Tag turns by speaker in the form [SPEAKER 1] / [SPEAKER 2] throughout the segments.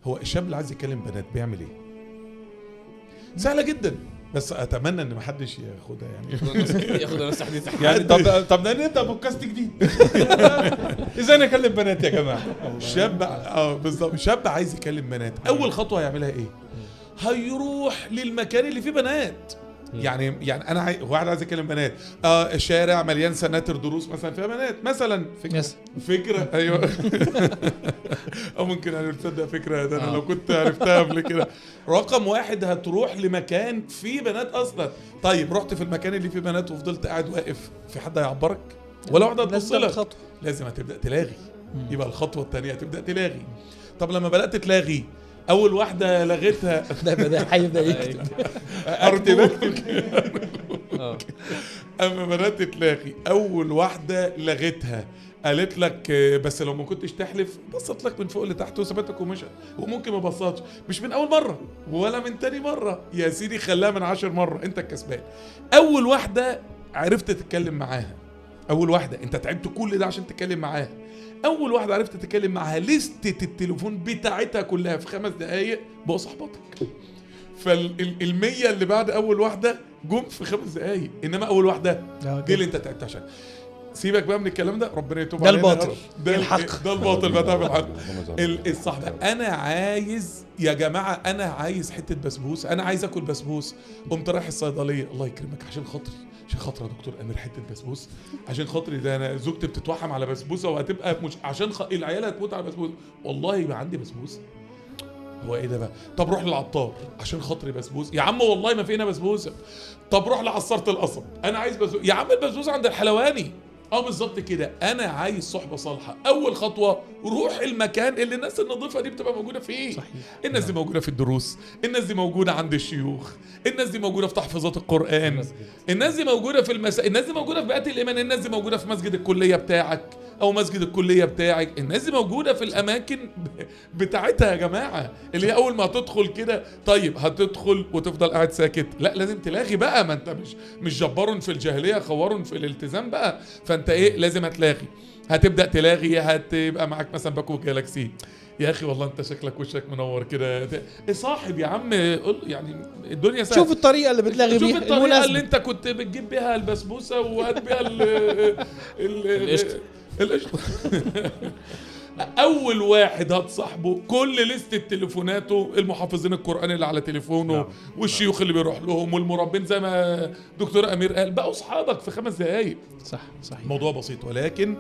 [SPEAKER 1] هو الشاب اللي عايز يكلم بنات بيعمل ايه؟ سهله جدا، بس اتمنى ان محدش ياخدها يعني
[SPEAKER 2] ياخد نص حديث
[SPEAKER 1] يعني طب نبدا بودكاست جديد. ازاي انا اكلم بنات يا جماعه؟ شاب بالظبط، شاب عايز يكلم بنات، اول خطوه هيعملها ايه؟ هيروح للمكان اللي فيه بنات. يعني انا واحد عايز يكلم بنات، الشارع مليان سناتر دروس مثلا فيها بنات مثلا، فكره ايوه. او ممكن انا تصدق فكره ده انا لو كنت عرفتها قبل كده. رقم واحد، هتروح لمكان فيه بنات اصلا. طيب رحت في المكان اللي فيه بنات وفضلت قاعد واقف، في حد هيعبرك ولا واحده هتبص لك؟ لازم هتبدا تلاغي. يبقى الخطوه الثانيه هتبدا تلاغي. طب لما بدات تلاغي، اول واحده لغيتها
[SPEAKER 3] ده هيبدا يكتب
[SPEAKER 1] اما بدات تلاغي، اول واحده لغيتها قالت لك بس لو ما كنتش تحلف، بصت لك من فوق لتحت وسابتك ومشت. وممكن ما بصتش، مش من اول مره ولا من تاني مره يا سيدي، خلاها من 10 مرة، انت الكسبان. اول واحده عرفت تتكلم معاها، اول واحده انت تعبت كل ده عشان تتكلم معاها، اول واحده عرفت تتكلم معاها، لستة التليفون بتاعتها كلها في 5 دقايق بقوا صاحباتك. فال100 اللي بعد اول واحده جم في 5 دقايق، انما اول واحده دي اللي انت تعبت عشان. سيبك بقى من الكلام ده، ربنا يتوب علينا.
[SPEAKER 3] ده الباطل، ده الحق،
[SPEAKER 1] ده الباطل بقى، ده الحق. الصح بقى، انا عايز يا جماعه، انا عايز حته بسبوسه، انا عايز اكل بسبوس. قمت رايح الصيدليه، الله يكرمك عشان خاطري، عشان خاطر يا دكتور امير حته بسبوس، عشان خاطري ده انا زوجتي بتتوحم على بسبوسه وهتبقى مش عشان العيال هتموت على بسبوسه، والله يبقى عندي بسبوسه. هو ايه ده بقى؟ طب روح للعطار عشان خاطري بسبوسه يا عم، والله ما فينا بسبوسه. طب روح لعصاره القصب، انا عايز بسبوسه يا عم، البسبوسه عند الحلواني. بالظبط كده، انا عايز صحبه صالحه. اول خطوه، روح المكان اللي الناس النظيفه دي بتبقى موجوده فيه. صحيح. الناس دي موجوده في الدروس، الناس دي موجوده عند الشيوخ، الناس دي موجوده في تحفيظات القران، الناس دي موجوده في الناس دي موجوده في بيئات الايمان، الناس دي موجوده في مسجد الكليه بتاعك او مسجد الكليه بتاعك، الناس دي موجوده في الاماكن بتاعتها يا جماعه، اللي هي اول ما تدخل كده. طيب هتدخل وتفضل قاعد ساكت؟ لا، لازم تلاغي بقى، ما انت مش جبار في الجاهليه خوار في الالتزام بقى، فانت ايه لازم هتلاغي. هتبدا تلاغي، هتبقى معاك مثلا باكو جالاكسي، يا اخي والله انت شكلك وشك منور كده، صاحب يا عم، يعني الدنيا سهله.
[SPEAKER 3] شوف الطريقه اللي بتلاغي بيها،
[SPEAKER 1] شوف الطريقه اللي انت كنت بتجيب بيها البسبوسه وهات بيها القشطه. اول واحد هتصاحبه كل لستة تليفوناته، المحافظين القرآن اللي على تليفونه، والشيوخ اللي بيروح لهم، والمربين زي ما دكتور امير قال، بقوا اصحابك في 5 دقايق.
[SPEAKER 3] صحيح.
[SPEAKER 1] موضوع بسيط، ولكن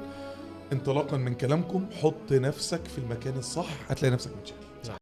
[SPEAKER 1] انطلاقا من كلامكم، حط نفسك في المكان الصح، هتلاقي نفسك متشال.